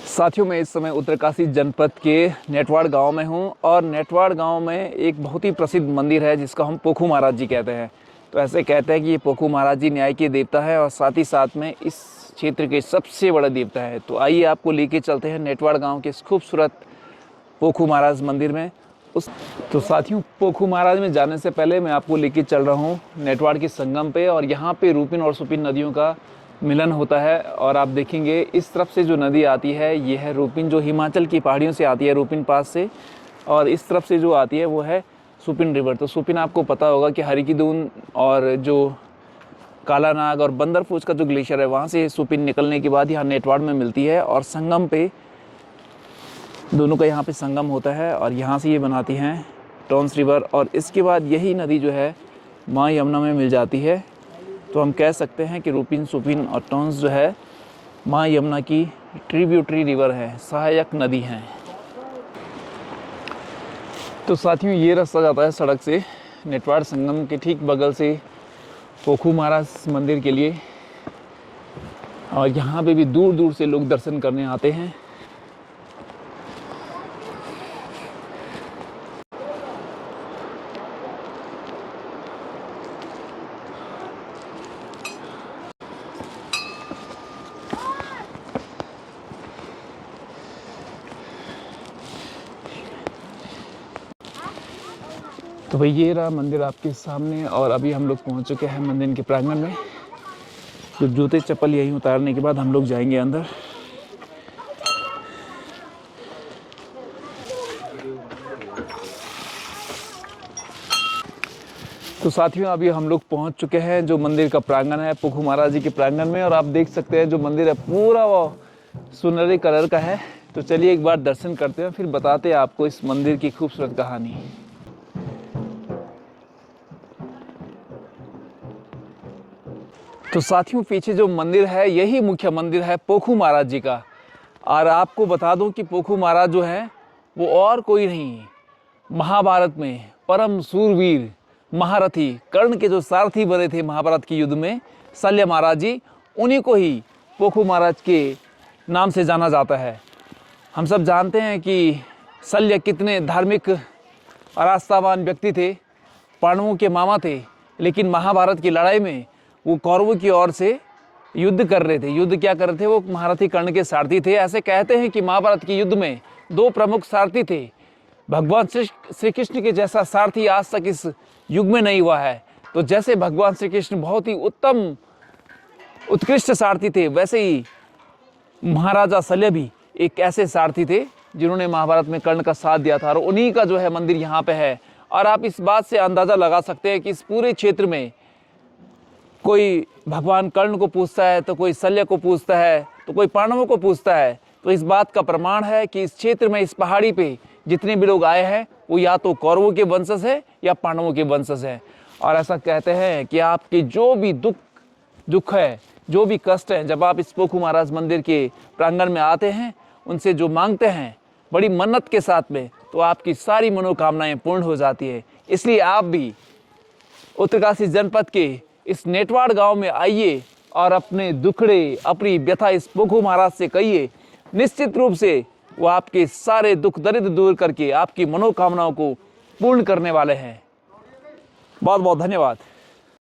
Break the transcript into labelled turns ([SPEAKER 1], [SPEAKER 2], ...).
[SPEAKER 1] साथियों, मैं इस समय उत्तरकाशी जनपद के नेटवाड़ गांव में हूं और नेटवाड़ गांव में एक बहुत ही प्रसिद्ध मंदिर है जिसको हम पोखू महाराज जी कहते हैं। तो ऐसे कहते हैं कि ये पोखू महाराज जी न्याय के देवता है और साथ ही साथ में इस क्षेत्र के सबसे बड़ा देवता है। तो आइए आपको लेके चलते हैं नेटवाड़ गाँव के इस खूबसूरत पोखू महाराज मंदिर में। तो साथियों, पोखू महाराज में जाने से पहले मैं आपको लेके चल रहा हूँ नेटवाड़ के संगम पे, और यहाँ पे रूपिन और सुपिन नदियों का मिलन होता है। और आप देखेंगे इस तरफ से जो नदी आती है ये है रूपिन, जो हिमाचल की पहाड़ियों से आती है रूपिन पास से, और इस तरफ से जो आती है वो है सुपिन रिवर। तो सुपिन आपको पता होगा कि हरिकीदून और जो कालानाग और बंदरफूज का जो ग्लेशियर है वहाँ से सुपिन निकलने के बाद यहाँ नेटवाड़ में मिलती है, और संगम पे दोनों का यहाँ पे संगम होता है और यहाँ से ये बनाती हैं टॉन्स रिवर, और इसके बाद यही नदी जो है माँ यमुना में मिल जाती है। तो हम कह सकते हैं कि रूपिन, सुपिन और टॉन्स जो है माँ यमुना की ट्रिब्यूटरी रिवर है, सहायक नदी हैं। तो साथियों, ये रास्ता जाता है सड़क से नेटवाड़ संगम के ठीक बगल से पोखू महाराज मंदिर के लिए, और यहाँ पे भी दूर दूर से लोग दर्शन करने आते हैं। तो भाई ये रहा मंदिर आपके सामने, और अभी हम लोग पहुंच चुके हैं मंदिर के प्रांगण में। तो जूते चप्पल यहीं उतारने के बाद हम लोग जाएंगे अंदर। तो साथियों, अभी हम लोग पहुंच चुके हैं जो मंदिर का प्रांगण है पोखू महाराज जी के प्रांगण में, और आप देख सकते हैं जो मंदिर है पूरा वो सुनहरे कलर का है। तो चलिए एक बार दर्शन करते हैं, फिर बताते हैं आपको इस मंदिर की खूबसूरत कहानी। तो साथियों, पीछे जो मंदिर है यही मुख्य मंदिर है पोखू महाराज जी का। और आपको बता दूं कि पोखू महाराज जो है वो और कोई नहीं, महाभारत में परम सूरवीर महारथी कर्ण के जो सारथी बने थे महाभारत के युद्ध में, शल्य महाराज जी, उन्हीं को ही पोखू महाराज के नाम से जाना जाता है। हम सब जानते हैं कि शल्य कितने धार्मिक और आस्थावान व्यक्ति थे, पांडवों के मामा थे, लेकिन महाभारत की लड़ाई में वो कौरवों की ओर से युद्ध कर रहे थे। युद्ध क्या कर रहे थे? वो महारथी कर्ण के सारथी थे। ऐसे कहते हैं कि महाभारत के युद्ध में दो प्रमुख सारथी थे। भगवान श्री कृष्ण के जैसा सारथी आज तक इस युग में नहीं हुआ है। तो जैसे भगवान श्री कृष्ण बहुत ही उत्तम उत्कृष्ट सारथी थे, वैसे ही महाराजा शल्य भी एक ऐसे सारथी थे जिन्होंने महाभारत में कर्ण का साथ दिया था, और उन्हीं का जो है मंदिर यहाँ पे है। और आप इस बात से अंदाज़ा लगा सकते हैं कि इस पूरे क्षेत्र में कोई भगवान कर्ण को पूछता है, तो कोई शल्य को पूछता है, तो कोई पांडवों को पूछता है। तो इस बात का प्रमाण है कि इस क्षेत्र में, इस पहाड़ी पे जितने भी लोग आए हैं वो या तो कौरवों के वंशज है या पांडवों के वंशज है। और ऐसा कहते हैं कि आपकी जो भी दुख है, जो भी कष्ट है, जब आप इस पोखू महाराज मंदिर के प्रांगण में आते हैं, उनसे जो मांगते हैं बड़ी मन्नत के साथ में, तो आपकी सारी मनोकामनाएं पूर्ण हो जाती है। इसलिए आप भी उत्तरकाशी जनपद के इस नेटवाड़ गांव में आइए और अपने दुखड़े, अपनी व्यथा इस पोखू महाराज से कहिए। निश्चित रूप से वो आपके सारे दुख दरिद्र दूर करके आपकी मनोकामनाओं को पूर्ण करने वाले हैं। बहुत बहुत धन्यवाद।